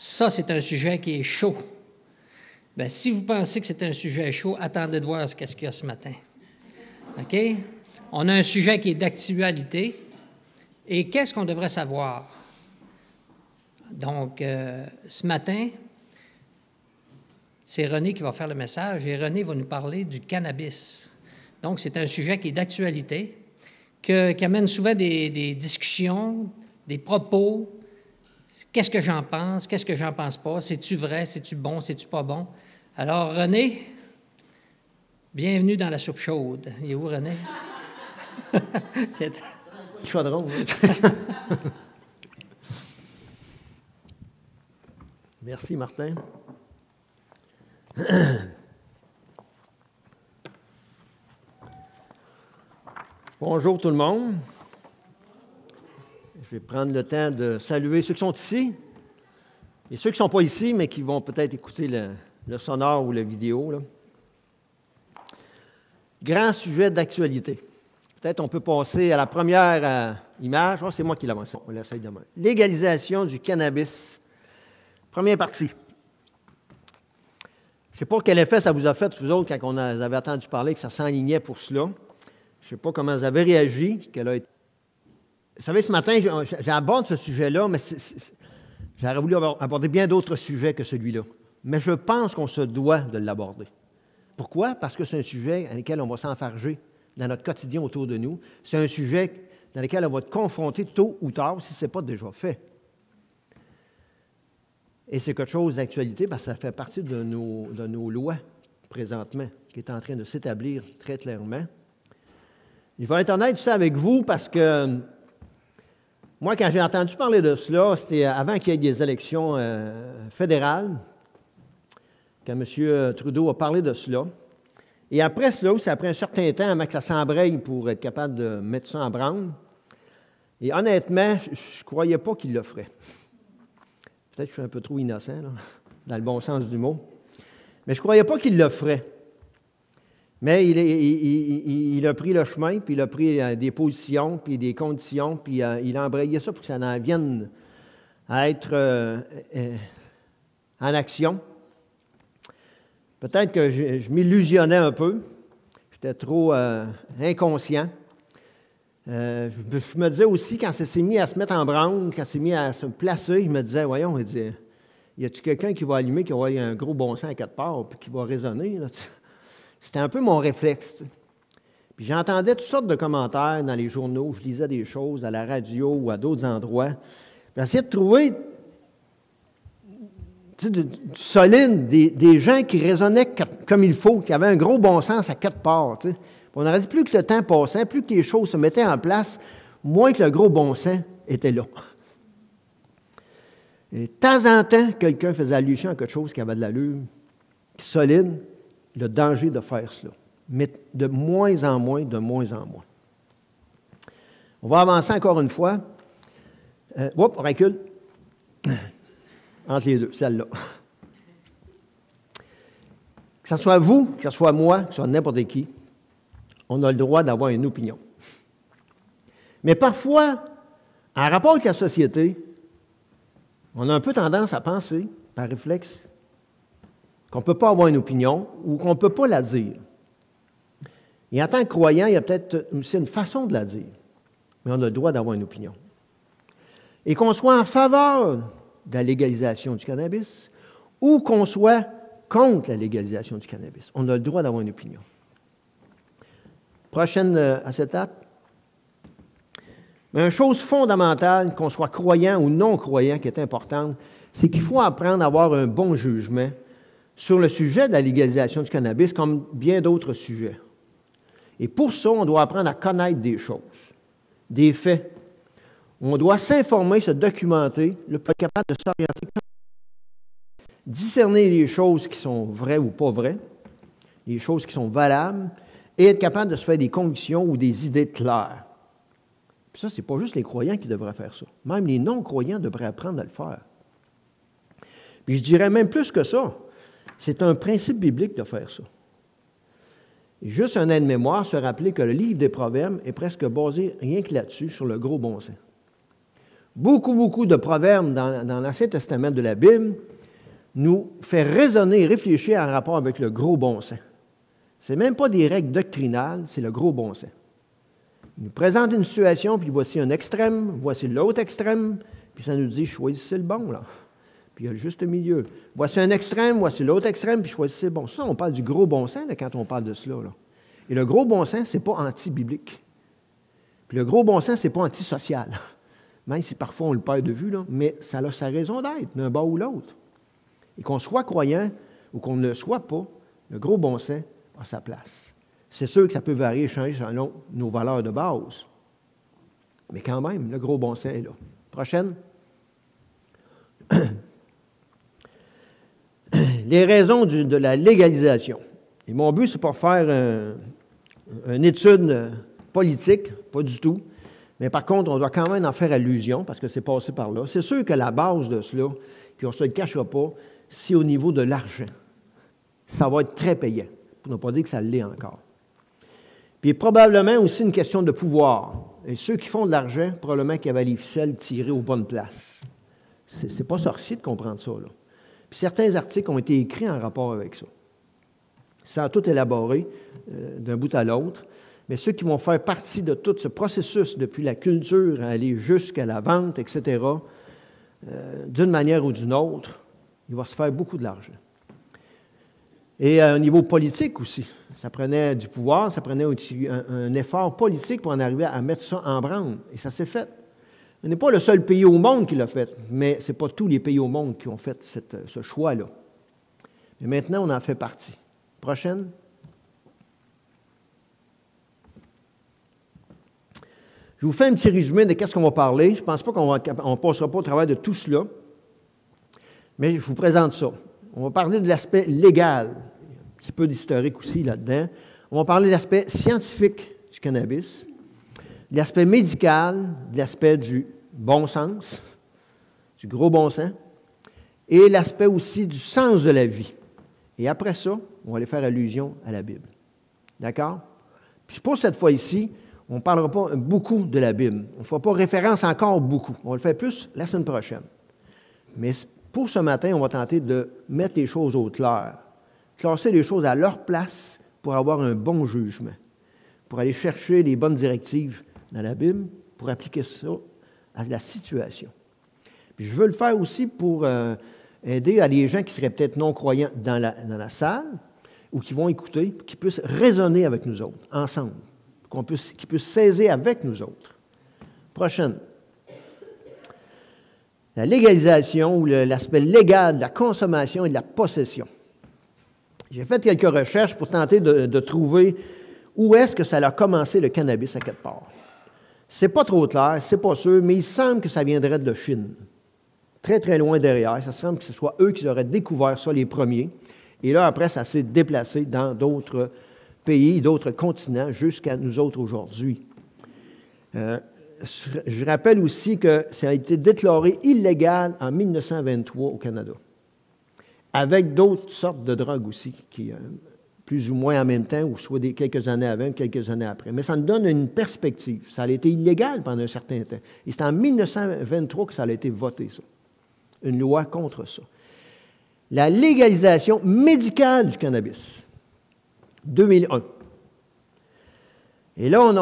Ça, c'est un sujet qui est chaud. Bien, si vous pensez que c'est un sujet chaud, attendez de voir ce qu'il y a ce matin. OK? On a un sujet qui est d'actualité. Et qu'est-ce qu'on devrait savoir? Donc, ce matin, c'est René qui va faire le message et René va nous parler du cannabis. Donc, c'est un sujet qui est d'actualité, qui amène souvent des discussions, des propos. Qu'est-ce que j'en pense? Qu'est-ce que j'en pense pas? C'est-tu vrai? C'est-tu bon? C'est-tu pas bon? Alors, René, bienvenue dans la soupe chaude. Il est où, René? Chaudron. Merci, Martin. Bonjour tout le monde. Je vais prendre le temps de saluer ceux qui sont ici et ceux qui ne sont pas ici, mais qui vont peut-être écouter le sonore ou la vidéo, là. Grand sujet d'actualité. Peut-être on peut passer à la première image. Oh, c'est moi qui l'avance. On l'essaye demain. Légalisation du cannabis. Première partie. Je ne sais pas quel effet ça vous a fait, vous autres, quand vous avez entendu parler que ça s'enlignait pour cela. Je ne sais pas comment vous avez réagi. Vous savez, ce matin, j'aborde ce sujet-là, mais j'aurais voulu aborder bien d'autres sujets que celui-là. Mais je pense qu'on se doit de l'aborder. Pourquoi? Parce que c'est un sujet avec lequel on va s'enfarger dans notre quotidien autour de nous. C'est un sujet dans lequel on va être confronté tôt ou tard, si ce n'est pas déjà fait. Et c'est quelque chose d'actualité parce que ça fait partie de nos lois présentement, qui est en train de s'établir très clairement. Il va être honnête ça avec vous parce que moi, quand j'ai entendu parler de cela, c'était avant qu'il y ait des élections fédérales, quand M. Trudeau a parlé de cela. Et après cela, ça a pris un certain temps avant que ça s'embraye pour être capable de mettre ça en branle. Et honnêtement, je ne croyais pas qu'il le ferait. Peut-être que je suis un peu trop innocent, là, dans le bon sens du mot. Mais je ne croyais pas qu'il le ferait. Mais il a pris le chemin, puis il a pris des positions, puis des conditions, puis il a embrayé ça pour que ça en vienne à être en action. Peut-être que je m'illusionnais un peu. J'étais trop inconscient. Je me disais aussi, quand ça s'est mis à se mettre en branle, quand ça s'est mis à se placer, je me disais, voyons, y a-t-il quelqu'un qui va allumer, qui va avoir un gros bon sens à quatre parts, puis qui va résonner, là? C'était un peu mon réflexe. Puis j'entendais toutes sortes de commentaires dans les journaux, je lisais des choses à la radio ou à d'autres endroits. J'essayais de trouver du solide, des gens qui raisonnaient comme il faut, qui avaient un gros bon sens à quatre parts. T'sais. On aurait dit plus que le temps passait, plus que les choses se mettaient en place, moins que le gros bon sens était là. Et de temps en temps, quelqu'un faisait allusion à quelque chose qui avait de l'allure, solide, le danger de faire cela. Mais de moins en moins, de moins en moins. On va avancer encore une fois. On recule. Entre les deux, celle-là. Que ce soit vous, que ce soit moi, que ce soit n'importe qui, on a le droit d'avoir une opinion. Mais parfois, en rapport avec la société, on a un peu tendance à penser, par réflexe, qu'on ne peut pas avoir une opinion ou qu'on ne peut pas la dire. Et en tant que croyant, il y a peut-être aussi une façon de la dire, mais on a le droit d'avoir une opinion. Et qu'on soit en faveur de la légalisation du cannabis ou qu'on soit contre la légalisation du cannabis, on a le droit d'avoir une opinion. Prochaine acétate. Mais une chose fondamentale, qu'on soit croyant ou non croyant, qui est importante, c'est qu'il faut apprendre à avoir un bon jugement sur le sujet de la légalisation du cannabis, comme bien d'autres sujets. Et pour ça, on doit apprendre à connaître des choses, des faits. On doit s'informer, se documenter, être capable de s'orienter, discerner les choses qui sont vraies ou pas vraies, les choses qui sont valables, et être capable de se faire des convictions ou des idées claires. Puis ça, ce n'est pas juste les croyants qui devraient faire ça. Même les non-croyants devraient apprendre à le faire. Puis je dirais même plus que ça. C'est un principe biblique de faire ça. Et juste un aide-mémoire, se rappeler que le livre des Proverbes est presque basé rien que là-dessus, sur le gros bon sens. beaucoup de proverbes dans l'Ancien Testament de la Bible nous fait raisonner et réfléchir en rapport avec le gros bon sens. Ce n'est même pas des règles doctrinales, c'est le gros bon sens. Il nous présente une situation, puis voici un extrême, voici l'autre extrême, puis ça nous dit, choisissez le bon, là. Puis il y a le juste milieu. Voici un extrême, voici l'autre extrême, puis choisissez le bon. Ça, on parle du gros bon sens là, quand on parle de cela. Là. Et le gros bon sens, ce n'est pas anti-biblique. Puis le gros bon sens, ce n'est pas antisocial. Même si parfois on le perd de vue, là, mais ça a sa raison d'être, d'un bord ou l'autre. Et qu'on soit croyant ou qu'on ne le soit pas, le gros bon sens a sa place. C'est sûr que ça peut varier et changer selon nos valeurs de base. Mais quand même, le gros bon sens est là. Prochaine. Les raisons de la légalisation. Et mon but, c'est pas faire une étude politique, pas du tout. Mais par contre, on doit quand même en faire allusion, parce que c'est passé par là. C'est sûr que la base de cela, puis on ne se le cachera pas, c'est au niveau de l'argent. Ça va être très payant, pour ne pas dire que ça l'est encore. Puis probablement aussi une question de pouvoir. Et ceux qui font de l'argent, probablement qu'ils avaient les ficelles tirées aux bonnes places. C'est pas sorcier de comprendre ça, là. Puis certains articles ont été écrits en rapport avec ça. Sans tout élaborer d'un bout à l'autre. Mais ceux qui vont faire partie de tout ce processus, depuis la culture à aller jusqu'à la vente, etc., d'une manière ou d'une autre, il va se faire beaucoup de l'argent. Et à un niveau politique aussi. Ça prenait du pouvoir, ça prenait aussi un effort politique pour en arriver à mettre ça en branle. Et ça s'est fait. Ce n'est pas le seul pays au monde qui l'a fait, mais ce n'est pas tous les pays au monde qui ont fait ce choix-là. Mais maintenant, on en fait partie. Prochaine. Je vous fais un petit résumé de ce qu'on va parler. Je ne pense pas qu'on ne passera pas au travers de tout cela, mais je vous présente ça. On va parler de l'aspect légal, un petit peu d'historique aussi là-dedans. On va parler de l'aspect scientifique du cannabis, de l'aspect médical, de l'aspect du bon sens, du gros bon sens, et l'aspect aussi du sens de la vie. Et après ça, on va aller faire allusion à la Bible. D'accord? Puis pour cette fois ici, on ne parlera pas beaucoup de la Bible. On ne fera pas référence encore beaucoup. On va le faire plus la semaine prochaine. Mais pour ce matin, on va tenter de mettre les choses au clair, classer les choses à leur place pour avoir un bon jugement, pour aller chercher les bonnes directives dans la Bible, pour appliquer ça à la situation. Puis je veux le faire aussi pour aider à des gens qui seraient peut-être non-croyants dans la salle ou qui vont écouter, qui puissent raisonner avec nous autres, ensemble, qu'ils puissent saisir avec nous autres. Prochaine. La légalisation ou l'aspect légal de la consommation et de la possession. J'ai fait quelques recherches pour tenter de trouver où est-ce que ça a commencé le cannabis à quelque part. C'est pas trop clair, c'est pas sûr, mais il semble que ça viendrait de Chine. Très, très loin derrière. Ça semble que ce soit eux qui auraient découvert ça les premiers. Et là, après, ça s'est déplacé dans d'autres pays, d'autres continents, jusqu'à nous autres aujourd'hui. Je rappelle aussi que ça a été déclaré illégal en 1923 au Canada, avec d'autres sortes de drogues aussi, qui plus ou moins en même temps, ou soit quelques années avant, quelques années après. Mais ça nous donne une perspective. Ça a été illégal pendant un certain temps. Et c'est en 1923 que ça a été voté, ça. Une loi contre ça. La légalisation médicale du cannabis, 2001. Et là, on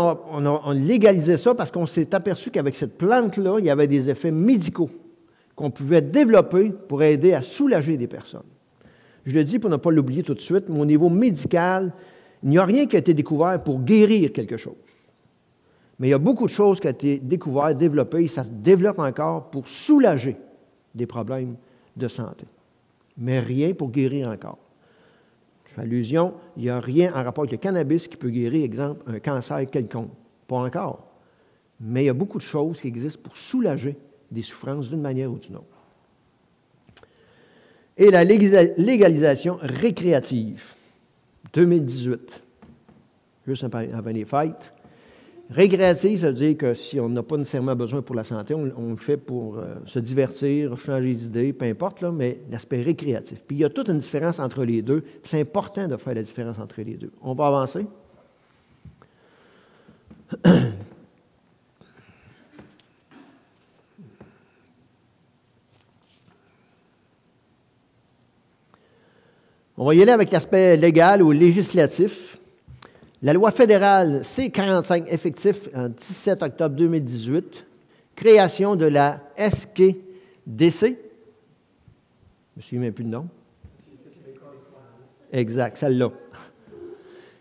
a légalisé ça parce qu'on s'est aperçu qu'avec cette plante-là, il y avait des effets médicaux qu'on pouvait développer pour aider à soulager des personnes. Je le dis pour ne pas l'oublier tout de suite, mais au niveau médical, il n'y a rien qui a été découvert pour guérir quelque chose. Mais il y a beaucoup de choses qui ont été découvertes, développées, et ça se développe encore pour soulager des problèmes de santé. Mais rien pour guérir encore. Je fais allusion, il n'y a rien en rapport avec le cannabis qui peut guérir, exemple, un cancer quelconque. Pas encore. Mais il y a beaucoup de choses qui existent pour soulager des souffrances d'une manière ou d'une autre. Et la légalisation récréative, 2018, juste avant les fêtes. Récréative, ça veut dire que si on n'a pas nécessairement besoin pour la santé, on le fait pour se divertir, changer d'idée, peu importe, là, mais l'aspect récréatif. Puis il y a toute une différence entre les deux, puis c'est important de faire la différence entre les deux. On va avancer. On va y aller avec l'aspect légal ou législatif. La loi fédérale C-45 effective en 17 octobre 2018, création de la SQDC. Je ne me souviens plus de nom. Exact, celle-là.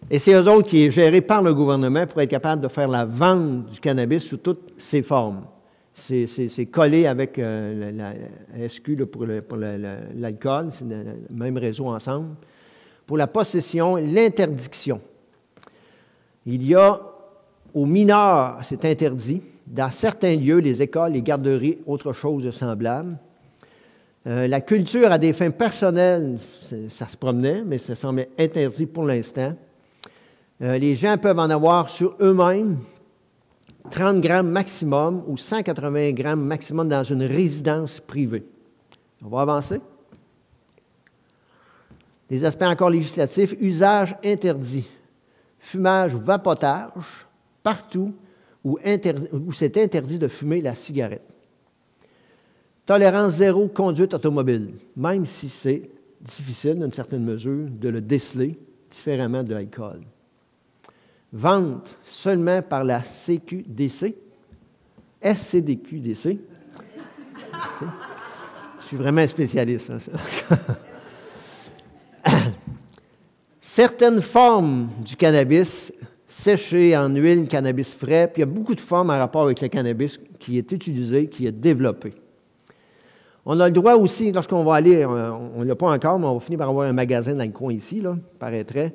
Et c'est eux autres qui est géré par le gouvernement pour être capable de faire la vente du cannabis sous toutes ses formes. C'est collé avec la SQ là, pour l'alcool, c'est le même réseau ensemble. Pour la possession et l'interdiction. Il y a aux mineurs, c'est interdit, dans certains lieux, les écoles, les garderies, autre chose de semblable. La culture à des fins personnelles, ça se promenait, mais ça semblait interdit pour l'instant. Les gens peuvent en avoir sur eux-mêmes 30 grammes maximum ou 180 grammes maximum dans une résidence privée. On va avancer. Les aspects encore législatifs, usage interdit, fumage ou vapotage, partout où c'est interdit de fumer la cigarette. Tolérance zéro conduite automobile, même si c'est difficile, d'une certaine mesure, de le déceler différemment de l'alcool. Vente seulement par la CQDC, SCDQDC. Je suis vraiment un spécialiste. Hein, certaines formes du cannabis séché en huile, cannabis frais, puis il y a beaucoup de formes en rapport avec le cannabis qui est utilisé, qui est développé. On a le droit aussi, lorsqu'on va aller, on ne l'a pas encore, mais on va finir par avoir un magasin dans le coin ici, là, paraîtrait.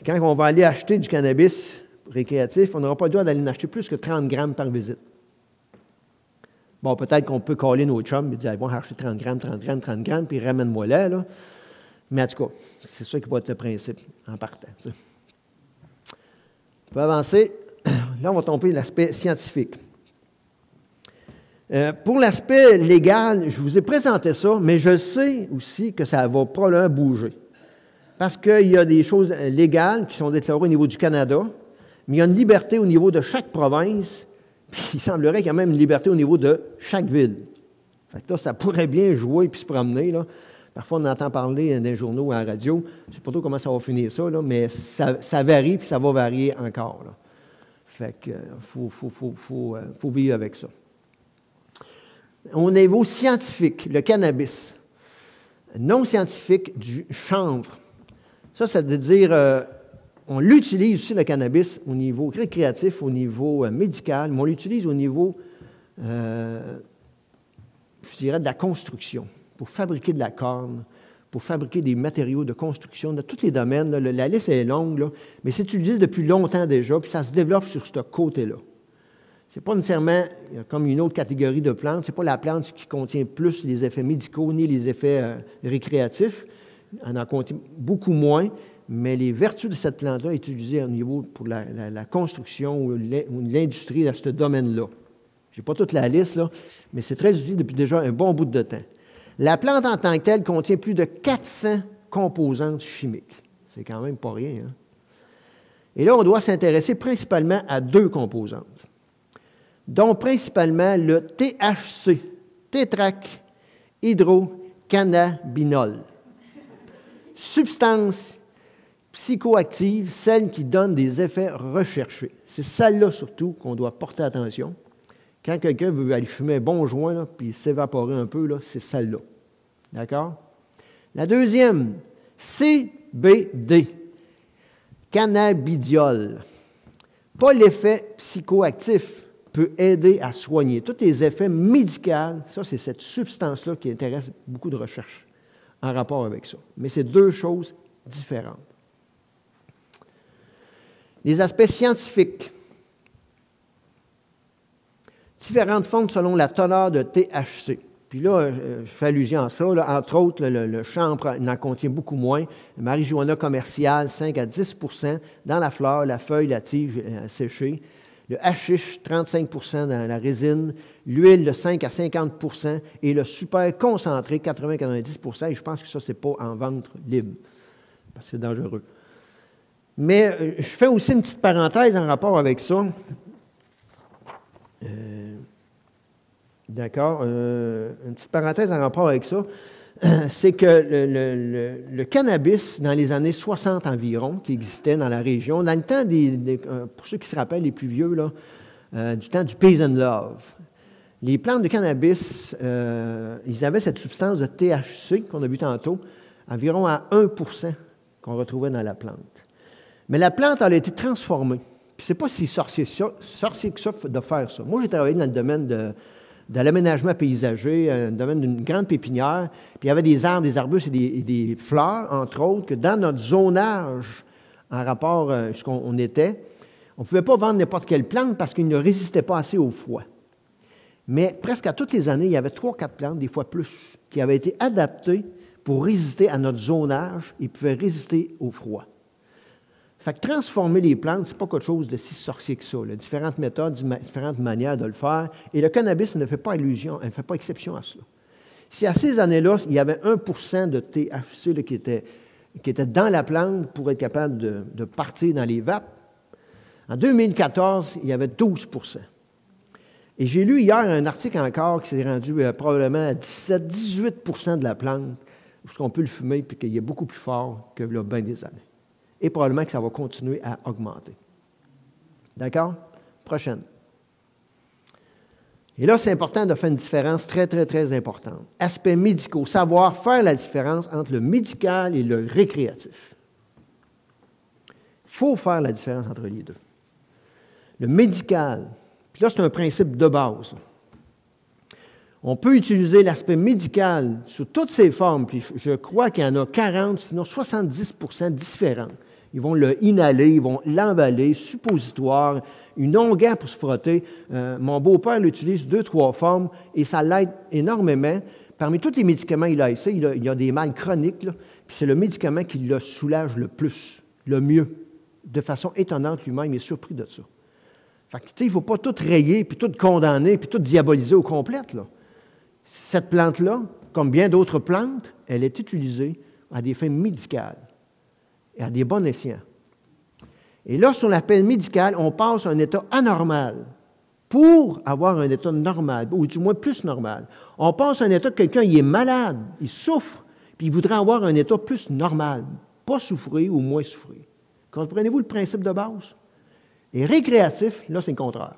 Quand on va aller acheter du cannabis récréatif, on n'aura pas le droit d'aller en acheter plus que 30 grammes par visite. Bon, peut-être qu'on peut coller nos chums et dire, bon, acheter 30 grammes, puis ramène-moi là. Mais en tout cas, c'est ça qui va être le principe en partant. Ça. On peut avancer. Là, on va tomber l'aspect scientifique. Pour l'aspect légal, je vous ai présenté ça, mais je sais aussi que ça va probablement bouger. Parce qu'il y a des choses légales qui sont déclarées au niveau du Canada, mais il y a une liberté au niveau de chaque province, puis il semblerait qu'il y a même une liberté au niveau de chaque ville. Fait que là, ça pourrait bien jouer puis se promener. Là. Parfois, on entend parler dans les journaux ou à la radio. Je ne sais pas trop comment ça va finir ça, là, mais ça varie puis ça va varier encore. Là. Fait que faut vivre avec ça. Au niveau scientifique, le cannabis. Non scientifique, du chanvre. Ça veut dire, on l'utilise aussi, le cannabis, au niveau récréatif, au niveau médical, mais on l'utilise au niveau, je dirais, de la construction, pour fabriquer de la corne, pour fabriquer des matériaux de construction, dans tous les domaines. Là, la liste est longue, là, mais c'est utilisé depuis longtemps déjà, puis ça se développe sur ce côté-là. Ce n'est pas nécessairement comme une autre catégorie de plantes. Ce n'est pas la plante qui contient plus les effets médicaux ni les effets récréatifs. Elle en contient beaucoup moins, mais les vertus de cette plante-là sont utilisées au niveau pour la construction ou l'industrie dans ce domaine-là. Je n'ai pas toute la liste, là, mais c'est très utilisé depuis déjà un bon bout de temps. La plante en tant que telle contient plus de 400 composantes chimiques. C'est quand même pas rien. Hein? Et là, on doit s'intéresser principalement à deux composantes, dont principalement le THC, tétrahydrocannabinol, substance psychoactive, celle qui donne des effets recherchés. C'est celle-là surtout qu'on doit porter attention. Quand quelqu'un veut aller fumer un bon joint, là, puis s'évaporer un peu, là, c'est celle-là. D'accord? La deuxième, CBD, cannabidiol. Pas l'effet psychoactif, peut aider à soigner. Tous les effets médicaux, ça, c'est cette substance-là qui intéresse beaucoup de recherches en rapport avec ça. Mais c'est deux choses différentes. Les aspects scientifiques. Différentes formes selon la teneur de THC. Puis là, je fais allusion à ça. Là, entre autres, le chanvre en contient beaucoup moins. Le marijuana commercial, 5 à 10 % dans la fleur, la feuille, la tige séchée. Le hashish, 35 % dans la résine. L'huile, de 5 à 50 % et le super concentré, 80-90 %. Et je pense que ça, ce n'est pas en vente libre, parce que c'est dangereux. Mais je fais aussi une petite parenthèse en rapport avec ça. D'accord. Une petite parenthèse en rapport avec ça. c'est que le cannabis, dans les années 60 environ, qui existait dans la région, dans le temps pour ceux qui se rappellent, les plus vieux, là, du temps du Peace and Love, les plantes de cannabis, ils avaient cette substance de THC qu'on a vu tantôt, environ à 1% qu'on retrouvait dans la plante. Mais la plante, elle a été transformée. Puis c'est pas si sorcier que ça de faire ça. Moi, j'ai travaillé dans le domaine de l'aménagement paysager, dans le domaine d'une grande pépinière, puis il y avait des arbres, des arbustes et des fleurs, entre autres, que dans notre zonage, en rapport à ce qu'on était, on ne pouvait pas vendre n'importe quelle plante parce qu'il ne résistait pas assez au froid. Mais presque à toutes les années, il y avait 3-4 plantes, des fois plus, qui avaient été adaptées pour résister à notre zonage et pouvaient résister au froid. Fait que transformer les plantes, ce n'est pas quelque chose de si sorcier que ça. Là. Différentes méthodes, différentes manières de le faire. Et le cannabis ne fait pas illusion, ne fait pas exception à cela. Si à ces années-là, il y avait 1% de THC là, qui était dans la plante pour être capable de partir dans les vapes, en 2014, il y avait 12%. Et j'ai lu hier un article encore qui s'est rendu probablement à 17-18% de la plante, parce qu'on peut le fumer et qu'il est beaucoup plus fort que là, bien des années. Et probablement que ça va continuer à augmenter. D'accord? Prochaine. Et là, c'est important de faire une différence très, très, très importante. Aspects médicaux, savoir faire la différence entre le médical et le récréatif. Il faut faire la différence entre les deux. Le médical, puis là, c'est un principe de base. On peut utiliser l'aspect médical sous toutes ses formes, puis je crois qu'il y en a 40, sinon 70% différents. Ils vont le inhaler, ils vont l'emballer, suppositoire, une onguent pour se frotter. Mon beau-père l'utilise 2-3 formes et ça l'aide énormément. Parmi tous les médicaments qu'il a essayé, il y a des mal chroniques, là, puis c'est le médicament qui le soulage le plus, le mieux. De façon étonnante, lui-même, il est surpris de ça. Fait que, il ne faut pas tout rayer, puis tout condamner, puis tout diaboliser au complet, là. Cette plante-là, comme bien d'autres plantes, elle est utilisée à des fins médicales et à des bons escients. Et là, sur la peine médicale, on passe à un état anormal pour avoir un état normal, ou du moins plus normal. On passe à un état que quelqu'un il est malade, il souffre, puis il voudrait avoir un état plus normal, pas souffrir ou moins souffrir. Comprenez-vous le principe de base? Et récréatif, là, c'est le contraire.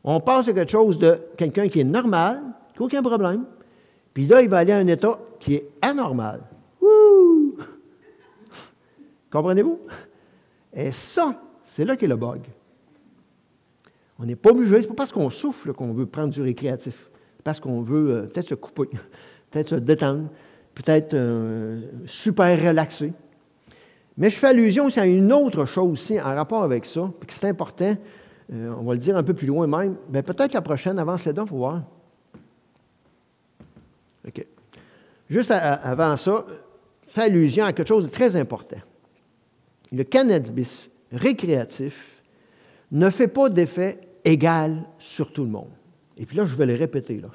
On passe à quelque chose de quelqu'un qui est normal, qui n'a aucun problème, puis là, il va aller à un état qui est anormal. Wouh! Comprenez-vous? Et ça, c'est là qu'est le bug. On n'est pas obligé, c'est pas parce qu'on souffle qu'on veut prendre du récréatif. C'est parce qu'on veut peut-être se couper, peut-être se détendre, peut-être super relaxer. Mais je fais allusion aussi à une autre chose aussi en rapport avec ça, puis que c'est important, on va le dire un peu plus loin même. Bien, peut-être la prochaine, avance-les donc, il faut voir. OK. Juste avant ça, fais allusion à quelque chose de très important. Le cannabis récréatif ne fait pas d'effet égal sur tout le monde. Et puis là, je vais le répéter, là.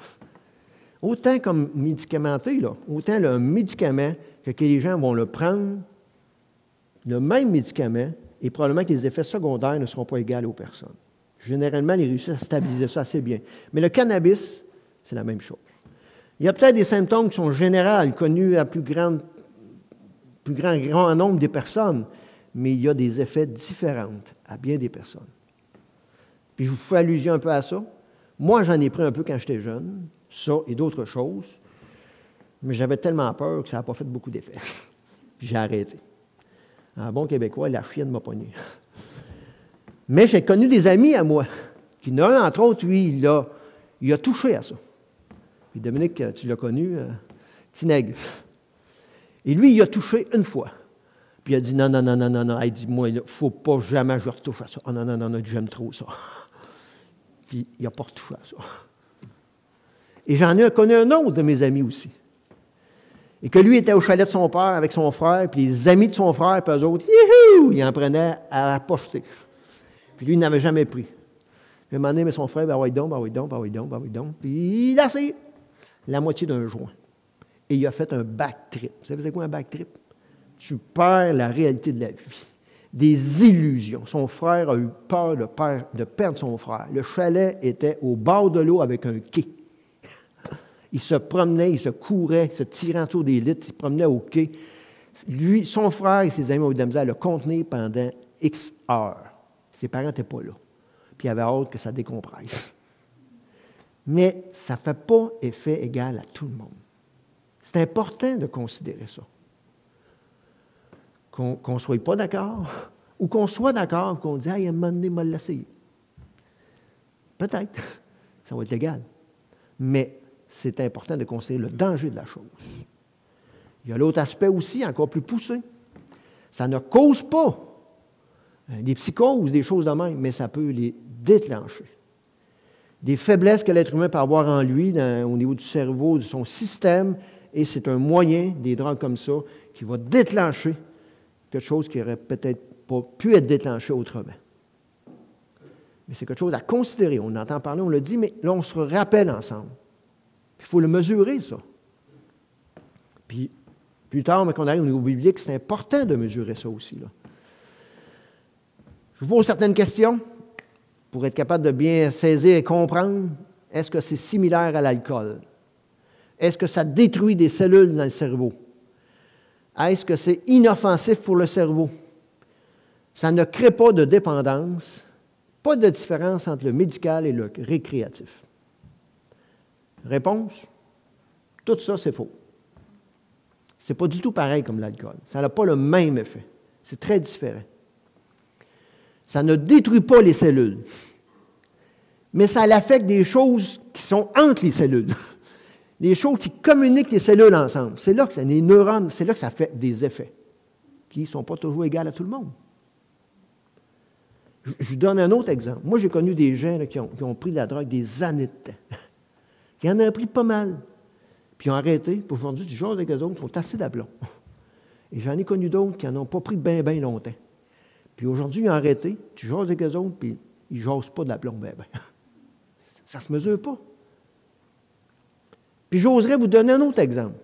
Autant comme médicamenté, là, autant le médicament que les gens vont le prendre, le même médicament, et probablement que les effets secondaires ne seront pas égaux aux personnes. Généralement, ils réussissent à stabiliser ça assez bien. Mais le cannabis, c'est la même chose. Il y a peut-être des symptômes qui sont généraux, connus à plus grand nombre de personnes, mais il y a des effets différents à bien des personnes. Puis je vous fais allusion un peu à ça. Moi, j'en ai pris un peu quand j'étais jeune, ça et d'autres choses, mais j'avais tellement peur que ça n'a pas fait beaucoup d'effet. Puis j'ai arrêté. En bon québécois, la chienne m'a pogné. Mais j'ai connu des amis à moi, qui n'ont un, entre autres, lui, il a touché à ça. Puis Dominique, tu l'as connu, Tineg. Et lui, il a touché une fois. Puis il a dit non. Il dit, moi, il ne faut pas jamais que je retouche à ça. Oh non, j'aime trop ça. Puis il n'a pas retouché à ça. Et j'en ai connu un autre de mes amis aussi. Et que lui était au chalet de son père avec son frère, puis les amis de son frère, puis eux autres, youhou, ils en prenaient à pocheter. Puis lui, il n'avait jamais pris. Puis à un moment donné, mais son frère, bah oui donc. Puis il a essayé la moitié d'un joint. Et il a fait un back trip. Vous savez c'est quoi un back trip? Tu perds la réalité de la vie. Des illusions. Son frère a eu peur de perdre son frère. Le chalet était au bord de l'eau avec un quai. Il se promenait, il se courait, il se tirait autour des litres, il se promenait au quai. Lui, son frère et ses amis ont eu de la misère à le contenir pendant X heures. Ses parents n'étaient pas là. Puis il avait hâte que ça décompresse. Mais ça ne fait pas effet égal à tout le monde. C'est important de considérer ça. Qu'on ne soit pas d'accord, ou qu'on soit d'accord, qu'on dise « Hey, à un moment donné, m'a l'essayer. » Peut-être, ça va être légal. Mais c'est important de considérer le danger de la chose. Il y a l'autre aspect aussi, encore plus poussé. Ça ne cause pas des psychoses, des choses de même, mais ça peut les déclencher. Des faiblesses que l'être humain peut avoir en lui, au niveau du cerveau, de son système, et c'est un moyen, des drogues comme ça, qui va déclencher quelque chose qui n'aurait peut-être pas pu être déclenché autrement. Mais c'est quelque chose à considérer. On entend parler, on le dit, mais là, on se rappelle ensemble. Il faut le mesurer, ça. Puis, plus tard, quand on arrive au niveau biblique, c'est important de mesurer ça aussi, là. Je vous pose certaines questions pour être capable de bien saisir et comprendre. Est-ce que c'est similaire à l'alcool? Est-ce que ça détruit des cellules dans le cerveau? Est-ce que c'est inoffensif pour le cerveau? Ça ne crée pas de dépendance, pas de différence entre le médical et le récréatif. Réponse? Tout ça, c'est faux. Ce n'est pas du tout pareil comme l'alcool. Ça n'a pas le même effet. C'est très différent. Ça ne détruit pas les cellules, mais ça affecte des choses qui sont entre les cellules. Les choses qui communiquent les cellules ensemble. C'est là que les neurones, c'est là que ça fait des effets qui ne sont pas toujours égaux à tout le monde. Je vous donne un autre exemple. Moi, j'ai connu des gens là, qui ont pris de la drogue des années de temps. Qui en ont pris pas mal. Puis ils ont arrêté. Puis aujourd'hui, tu jases avec eux autres, ils sont assez d'aplomb. Et j'en ai connu d'autres qui n'en ont pas pris bien longtemps. Puis aujourd'hui, ils ont arrêté. Tu jases avec eux autres, puis ils ne jasent pas de l'aplomb bien. Ça ne se mesure pas. Puis j'oserais vous donner un autre exemple.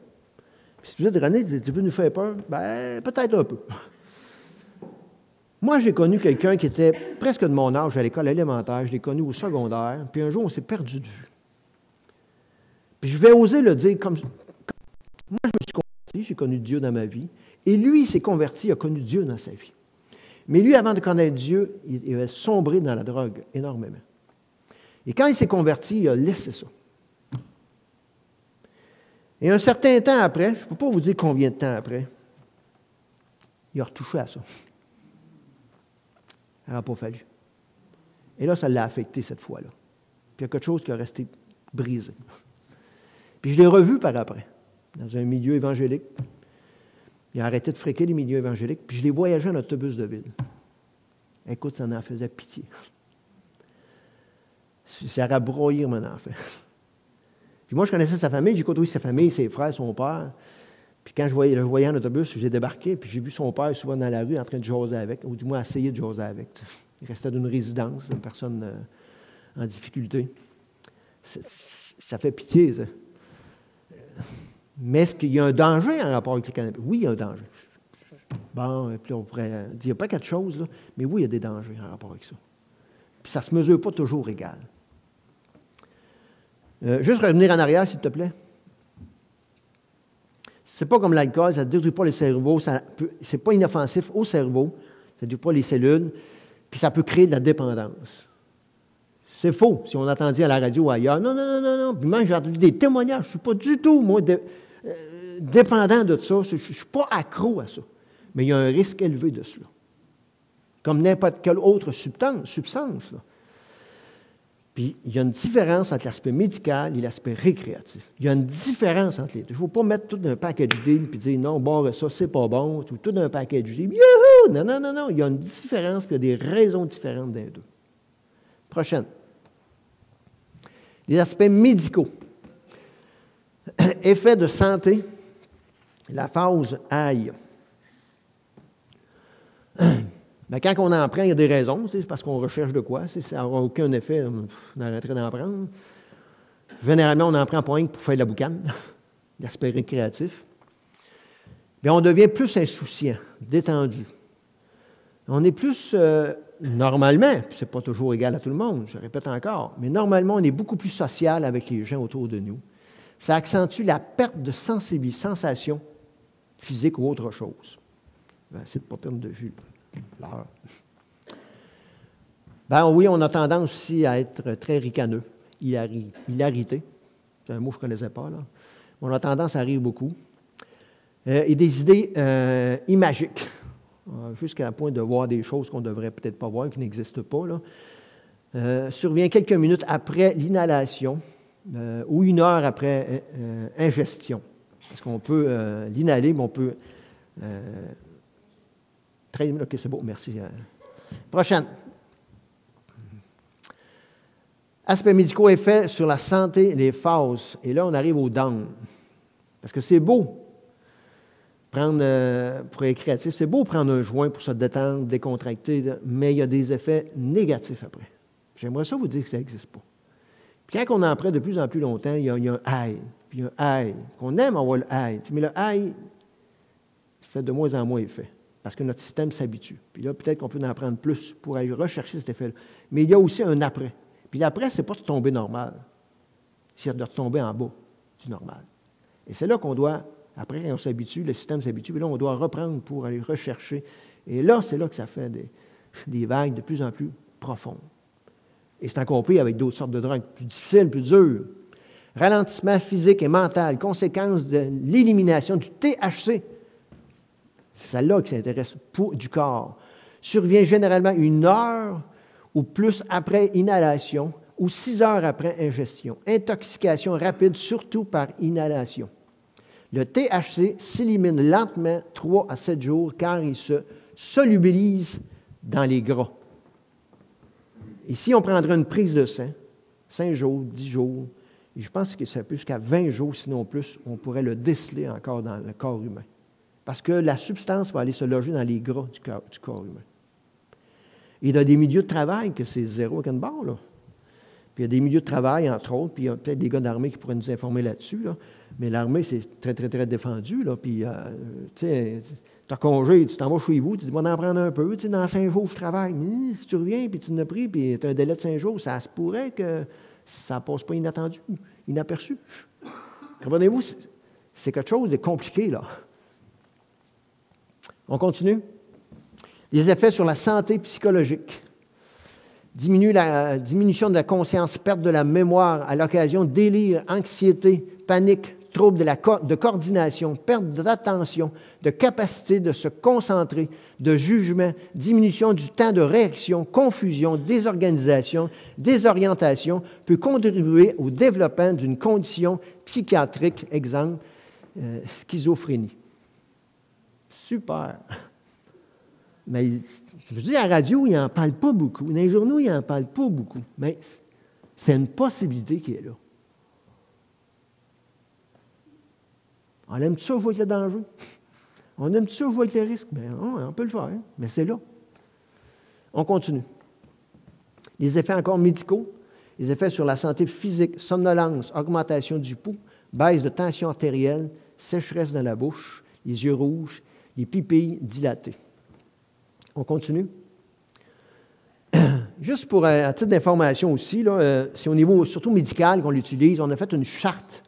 Puis si vous êtes René, tu veux nous faire peur? Bien, peut-être un peu. Moi, j'ai connu quelqu'un qui était presque de mon âge à l'école élémentaire. Je l'ai connu au secondaire. Puis un jour, on s'est perdu de vue. Puis je vais oser le dire comme moi, je me suis converti, j'ai connu Dieu dans ma vie. Et lui, il s'est converti, il a connu Dieu dans sa vie. Mais lui, avant de connaître Dieu, il avait sombré dans la drogue énormément. Et quand il s'est converti, il a laissé ça. Et un certain temps après, je ne peux pas vous dire combien de temps après, il a retouché à ça. Ça n'a pas fallu. Et là, ça l'a affecté cette fois-là. Puis il y a quelque chose qui a resté brisé. Puis je l'ai revu par après, dans un milieu évangélique. Il a arrêté de fréquenter les milieux évangéliques, puis je l'ai voyagé en autobus de ville. Écoute, ça en faisait pitié. Ça aurait broyé mon enfant. Puis moi, je connaissais sa famille, j'ai côtoyé sa famille, ses frères, son père. Puis quand je le voyais en autobus, j'ai débarqué, puis j'ai vu son père souvent dans la rue en train de jaser avec, ou du moins essayer de jaser avec. Il restait d'une résidence, une personne en difficulté. Ça fait pitié, ça. Mais est-ce qu'il y a un danger en rapport avec le cannabis? Oui, il y a un danger. Bon, puis on pourrait dire pas quelque chose, là, mais oui, il y a des dangers en rapport avec ça. Puis ça ne se mesure pas toujours égal. Juste revenir en arrière, s'il te plaît. C'est pas comme l'alcool, ça ne détruit pas le cerveau, c'est pas inoffensif au cerveau, ça ne détruit pas les cellules, puis ça peut créer de la dépendance. C'est faux, si on entendait à la radio ou ailleurs. Non. Puis même, j'ai entendu des témoignages. Je ne suis pas du tout, moi, dépendant de ça. Je ne suis pas accro à ça. Mais il y a un risque élevé de cela. Comme n'importe quelle autre substance. Là. Puis, il y a une différence entre l'aspect médical et l'aspect récréatif. Il y a une différence entre les deux. Il ne faut pas mettre tout dans un package deal et dire non, boire ça, c'est pas bon. Tout dans un package deal. Youhou! Non. Il y a une différence puis il y a des raisons différentes des deux. Prochaine. Les aspects médicaux. Effet de santé, la phase aille. Bien, quand on en prend, il y a des raisons. C'est parce qu'on recherche de quoi. Ça n'aura aucun effet, on arrêterait d'en prendre. Généralement, on n'en prend pas un pour faire de la boucane, l'aspect récréatif. Bien, on devient plus insouciant, détendu. On est plus, normalement, puis ce n'est pas toujours égal à tout le monde, je répète encore, mais normalement, on est beaucoup plus social avec les gens autour de nous. ça accentue la perte de sensation physique ou autre chose. Ben, c'est pas perdre de vue. L'heure. Ben oui, on a tendance aussi à être très ricaneux. Hilarité. C'est un mot que je ne connaissais pas, là. On a tendance à rire beaucoup. Et des idées imagiques, jusqu'à un point de voir des choses qu'on ne devrait peut-être pas voir, qui n'existent pas, là. Survient quelques minutes après l'inhalation ou 1 heure après ingestion. Parce qu'on peut l'inhaler, mais on peut... OK, c'est beau, merci. Prochaine. Aspects médicaux, effets sur la santé, les phases. Et là, on arrive aux dents. Parce que c'est beau prendre, pour être créatif, c'est beau prendre un joint pour se détendre, décontracter, mais il y a des effets négatifs après. J'aimerais ça vous dire que ça n'existe pas. Puis quand on en prend de plus en plus longtemps, il y a un high, puis un high, qu'on aime avoir le high. Mais le high, ça fait de moins en moins effet, parce que notre système s'habitue. Puis là, peut-être qu'on peut en prendre plus pour aller rechercher cet effet-là. Mais il y a aussi un après. Puis l'après, ce n'est pas de tomber normal, c'est de retomber en bas du normal. Et c'est là qu'on doit, après, quand on s'habitue, le système s'habitue, puis là, on doit reprendre pour aller rechercher. Et là, c'est là que ça fait des vagues de plus en plus profondes. Et c'est encore pire avec d'autres sortes de drogues plus difficiles, plus dures. Ralentissement physique et mental, conséquence de l'élimination du THC. C'est celle-là qui s'intéresse du corps. Survient généralement 1 heure ou plus après inhalation ou 6 heures après ingestion. Intoxication rapide, surtout par inhalation. Le THC s'élimine lentement 3 à 7 jours car il se solubilise dans les gras. Et si on prendrait une prise de sang, 5 jours, 10 jours, et je pense que ça peut jusqu'à 20 jours, sinon plus, on pourrait le déceler encore dans le corps humain. Parce que la substance va aller se loger dans les gras du corps humain. Et il y a des milieux de travail que c'est zéro qu'un bord, là. Puis il y a des milieux de travail, entre autres, puis il y a peut-être des gars d'armée qui pourraient nous informer là-dessus, là. Mais l'armée, c'est très, très, très défendu, là. Puis, tu sais, tu as congé, tu t'en vas chez vous, tu dis, bon, en prendre un peu, tu sais, dans 5 jours, je travaille. Mais si tu reviens, puis tu en as pris, puis tu as un délai de 5 jours, ça se pourrait que ça ne passe pas inattendu, inaperçu. Comprenez-vous, c'est quelque chose de compliqué, là. On continue. Les effets sur la santé psychologique. Diminution de la conscience, perte de la mémoire à l'occasion de délire, anxiété, panique, troubles de coordination, perte d'attention, de capacité de se concentrer, de jugement, diminution du temps de réaction, confusion, désorganisation, désorientation, peut contribuer au développement d'une condition psychiatrique, exemple, schizophrénie. Super! Mais je dis à la radio, ils n'en parlent pas beaucoup. Dans les journaux, ils n'en parlent pas beaucoup. Mais c'est une possibilité qui est là. On aime ça jouer avec le danger? On aime ça jouer avec les risques? Bien, on peut le faire, mais c'est là. On continue. Les effets encore médicaux, les effets sur la santé physique, somnolence, augmentation du pouls, baisse de tension artérielle, sécheresse dans la bouche, les yeux rouges, les pupilles dilatées. On continue. Juste pour à titre d'information aussi, là, c'est au niveau surtout médical qu'on l'utilise. On a fait une charte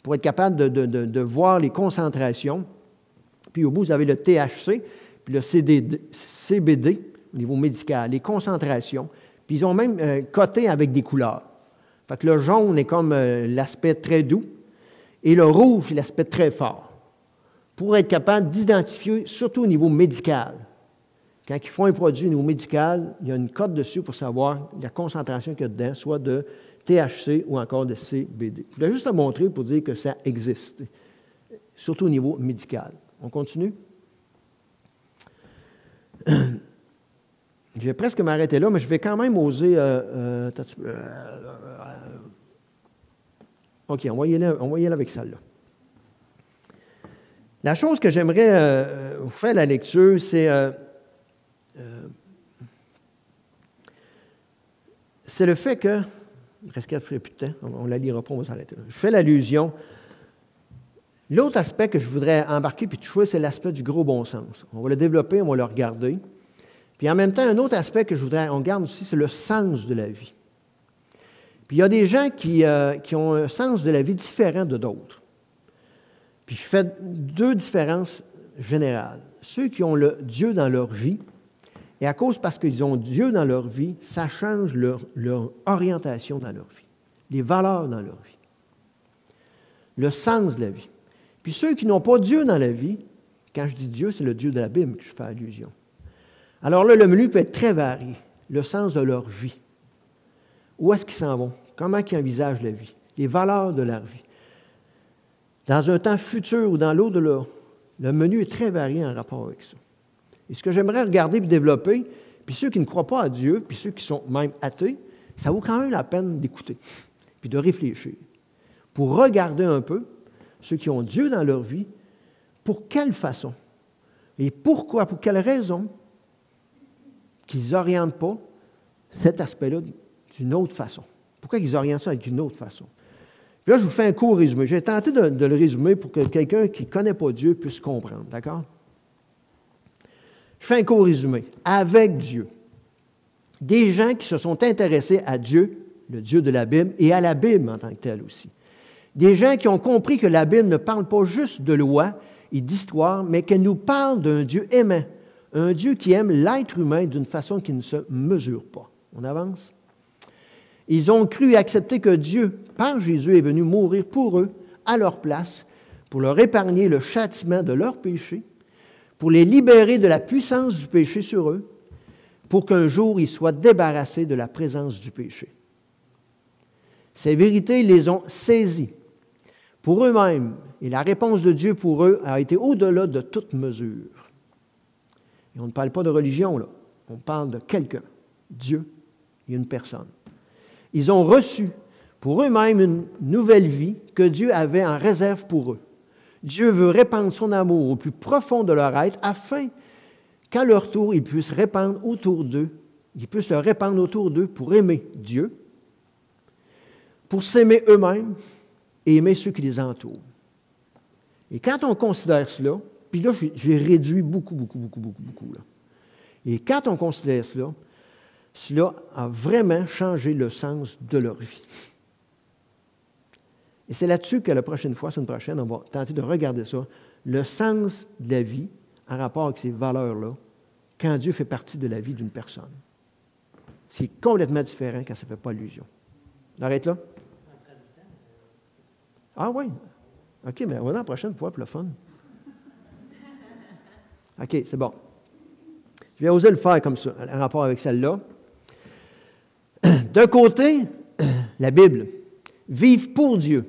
pour être capable de voir les concentrations. Puis au bout, vous avez le THC, puis le CBD au niveau médical, les concentrations. Puis ils ont même coté avec des couleurs. Fait que le jaune est comme l'aspect très doux et le rouge est l'aspect très fort. Pour être capable d'identifier, surtout au niveau médical. Quand ils font un produit au niveau médical, il y a une cote dessus pour savoir la concentration qu'il y a dedans, soit de THC ou encore de CBD. Je voulais juste le montrer pour dire que ça existe, surtout au niveau médical. On continue? Je vais presque m'arrêter là, mais je vais quand même oser... OK, on va y aller avec celle-là. La chose que j'aimerais vous faire la lecture, c'est le fait que, il reste plus de temps, on ne la lira pas, on va s'arrêter là. Je fais l'allusion. L'autre aspect que je voudrais embarquer puis toucher, c'est l'aspect du gros bon sens. On va le développer, on va le regarder. Puis en même temps, un autre aspect que je voudrais, on garde aussi, c'est le sens de la vie. Puis il y a des gens qui ont un sens de la vie différent de d'autres. Puis je fais deux différences générales. Ceux qui ont le Dieu dans leur vie, et à cause parce qu'ils ont Dieu dans leur vie, ça change leur orientation dans leur vie, les valeurs dans leur vie, le sens de la vie. Puis ceux qui n'ont pas Dieu dans la vie, quand je dis Dieu, c'est le Dieu de la Bible que je fais allusion. Alors là, le menu peut être très varié, le sens de leur vie. Où est-ce qu'ils s'en vont? Comment ils envisagent la vie? Les valeurs de leur vie. Dans un temps futur ou dans l'au-delà, le menu est très varié en rapport avec ça. Et ce que j'aimerais regarder et développer, puis ceux qui ne croient pas à Dieu, puis ceux qui sont même athées, ça vaut quand même la peine d'écouter, puis de réfléchir, pour regarder un peu ceux qui ont Dieu dans leur vie, pour quelle façon et pourquoi, pour quelle raison qu'ils n'orientent pas cet aspect-là d'une autre façon. Pourquoi ils orientent ça d'une autre façon? Puis là, je vous fais un court résumé. J'ai tenté de le résumer pour que quelqu'un qui ne connaît pas Dieu puisse comprendre, d'accord? Je fais un court résumé. Avec Dieu, des gens qui se sont intéressés à Dieu, le Dieu de la Bible, et à la Bible en tant que telle aussi. Des gens qui ont compris que la Bible ne parle pas juste de loi et d'histoire, mais qu'elle nous parle d'un Dieu aimant, un Dieu qui aime l'être humain d'une façon qui ne se mesure pas. On avance? Ils ont cru et accepté que Dieu, par Jésus, est venu mourir pour eux, à leur place, pour leur épargner le châtiment de leurs péchés, pour les libérer de la puissance du péché sur eux, pour qu'un jour ils soient débarrassés de la présence du péché. Ces vérités, ils les ont saisies pour eux-mêmes, et la réponse de Dieu pour eux a été au-delà de toute mesure. Et on ne parle pas de religion, là. On parle de quelqu'un, Dieu et une personne. Ils ont reçu pour eux-mêmes une nouvelle vie que Dieu avait en réserve pour eux. Dieu veut répandre son amour au plus profond de leur être afin qu'à leur tour, ils puissent répandre autour d'eux, ils puissent le répandre autour d'eux pour aimer Dieu, pour s'aimer eux-mêmes et aimer ceux qui les entourent. Et quand on considère cela, puis là, j'ai réduit beaucoup, là. Et quand on considère cela, cela a vraiment changé le sens de leur vie. Et c'est là-dessus que la prochaine fois, semaine prochaine, on va tenter de regarder ça, le sens de la vie en rapport avec ces valeurs-là, quand Dieu fait partie de la vie d'une personne. C'est complètement différent quand ça ne fait pas allusion. On arrête là? Ah oui? OK, mais on va dans la prochaine fois pour le fun. OK, c'est bon. Je vais oser le faire comme ça, en rapport avec celle-là. D'un côté, la Bible, vivre pour Dieu.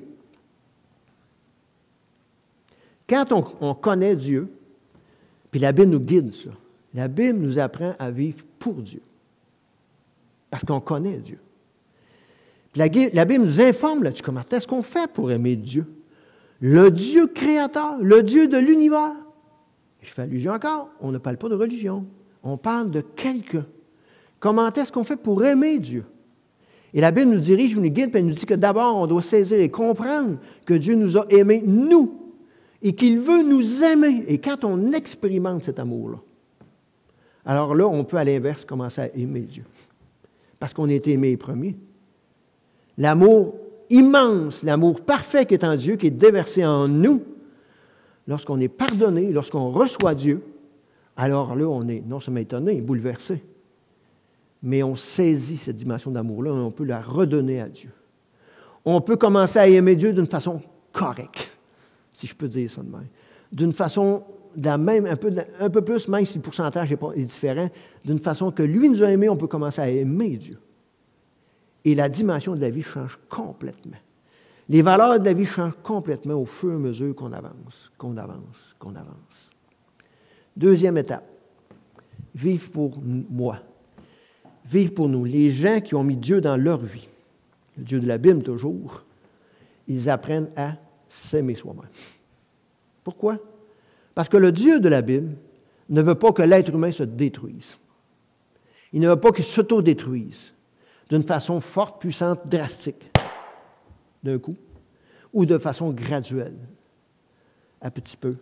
Quand on connaît Dieu, puis la Bible nous guide ça, la Bible nous apprend à vivre pour Dieu. Parce qu'on connaît Dieu. Puis la Bible nous informe là-dessus, comment est-ce qu'on fait pour aimer Dieu? Le Dieu créateur, le Dieu de l'univers. Je fais allusion encore, on ne parle pas de religion, on parle de quelqu'un. Comment est-ce qu'on fait pour aimer Dieu? Et la Bible nous dirige, nous guide, puis elle nous dit que d'abord, on doit saisir et comprendre que Dieu nous a aimés, nous, et qu'il veut nous aimer. Et quand on expérimente cet amour-là, alors là, on peut à l'inverse commencer à aimer Dieu. Parce qu'on a été aimé premier. L'amour immense, l'amour parfait qui est en Dieu, qui est déversé en nous, lorsqu'on est pardonné, lorsqu'on reçoit Dieu, alors là, on est non seulement étonné, bouleversé, mais on saisit cette dimension d'amour-là et on peut la redonner à Dieu. On peut commencer à aimer Dieu d'une façon correcte, si je peux dire ça de même. D'une façon, un peu plus, même si le pourcentage est différent, d'une façon que lui nous a aimés, on peut commencer à aimer Dieu. Et la dimension de la vie change complètement. Les valeurs de la vie changent complètement au fur et à mesure qu'on avance. Deuxième étape, vivre pour moi. Vivre pour nous. Les gens qui ont mis Dieu dans leur vie, le Dieu de la Bible toujours, ils apprennent à s'aimer soi-même. Pourquoi? Parce que le Dieu de la Bible ne veut pas que l'être humain se détruise. Il ne veut pas qu'il s'auto-détruise d'une façon forte, puissante, drastique, d'un coup, ou de façon graduelle, à petit peu,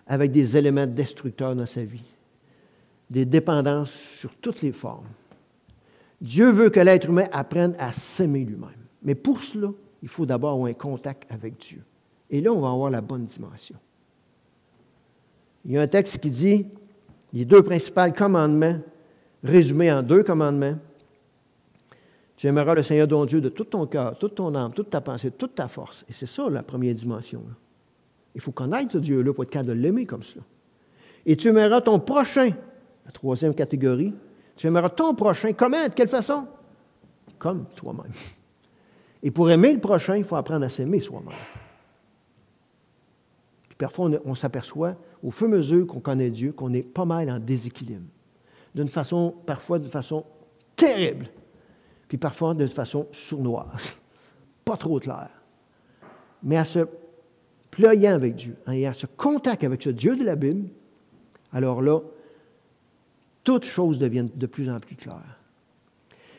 avec des éléments destructeurs dans sa vie, des dépendances sur toutes les formes. Dieu veut que l'être humain apprenne à s'aimer lui-même. Mais pour cela, il faut d'abord avoir un contact avec Dieu. Et là, on va avoir la bonne dimension. Il y a un texte qui dit les deux principaux commandements, résumés en 2 commandements. Tu aimeras le Seigneur ton Dieu de tout ton cœur, toute ton âme, toute ta pensée, toute ta force. Et c'est ça la première dimension. Là. Il faut connaître ce Dieu-là pour être capable de l'aimer comme cela. Et tu aimeras ton prochain, la 3e catégorie. Tu aimeras ton prochain. Comment? De quelle façon? Comme toi-même. Et pour aimer le prochain, il faut apprendre à s'aimer soi-même. Puis parfois, on s'aperçoit, au fur et à mesure qu'on connaît Dieu, qu'on est pas mal en déséquilibre. Parfois d'une façon terrible. Puis parfois de façon sournoise. Pas trop claire. Mais à se ployant avec Dieu, et à ce contact avec ce Dieu de la Bible, alors là, toutes choses deviennent de plus en plus claires.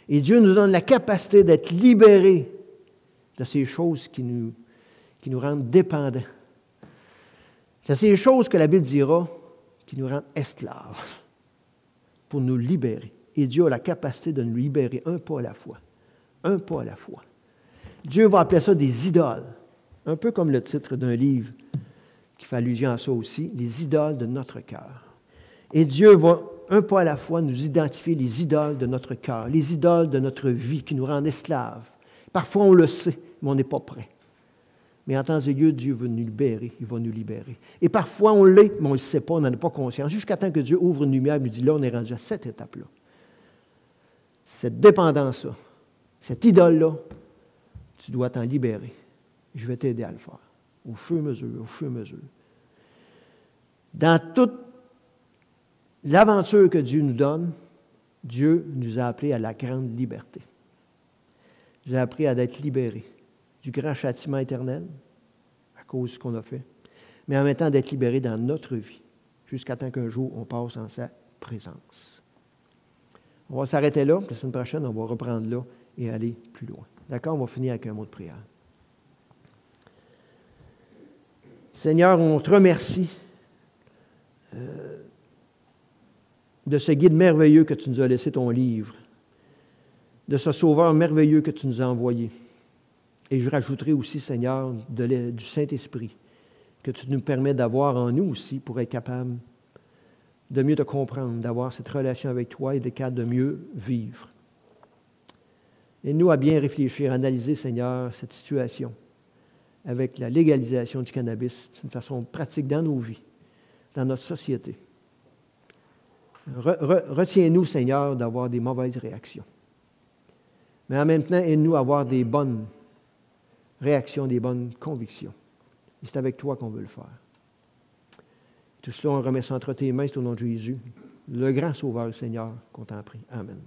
Et Dieu nous donne la capacité d'être libérés de ces choses qui nous rendent dépendants. De ces choses que la Bible dira qui nous rendent esclaves pour nous libérer. Et Dieu a la capacité de nous libérer un pas à la fois. Un pas à la fois. Dieu va appeler ça des idoles. Un peu comme le titre d'un livre qui fait allusion à ça aussi, les idoles de notre cœur. Et Dieu va, un pas à la fois, nous identifier les idoles de notre cœur, les idoles de notre vie qui nous rendent esclaves. Parfois, on le sait, mais on n'est pas prêt. Mais en temps et lieu, Dieu veut nous libérer, il va nous libérer. Et parfois, on l'est, mais on ne le sait pas, on n'en a pas conscience, jusqu'à temps que Dieu ouvre une lumière et nous dit, là, on est rendu à cette étape-là. Cette dépendance-là, cette idole-là, tu dois t'en libérer. Je vais t'aider à le faire, au fur et à mesure, au fur et à mesure. Dans toute l'aventure que Dieu nous donne, Dieu nous a appelés à la grande liberté. Il nous a appris à être libérés du grand châtiment éternel à cause de ce qu'on a fait, mais en même temps d'être libérés dans notre vie, jusqu'à temps qu'un jour on passe en sa présence. On va s'arrêter là, la semaine prochaine, on va reprendre là et aller plus loin. D'accord? On va finir avec un mot de prière. Seigneur, on te remercie de ce guide merveilleux que tu nous as laissé, ton livre, de ce sauveur merveilleux que tu nous as envoyé. Et je rajouterai aussi, Seigneur, du Saint-Esprit, que tu nous permets d'avoir en nous aussi pour être capable de mieux te comprendre, d'avoir cette relation avec toi et d'être capable de mieux vivre. Et nous à bien réfléchir, analyser, Seigneur, cette situation avec la légalisation du cannabis d'une façon pratique dans nos vies, dans notre société. Retiens-nous, Seigneur, d'avoir des mauvaises réactions. Mais en même temps, aide-nous à avoir des bonnes réactions, des bonnes convictions. Et c'est avec toi qu'on veut le faire. Tout cela, on remet ça entre tes mains, c'est au nom de Jésus, le grand Sauveur, Seigneur, qu'on t'en prie. Amen.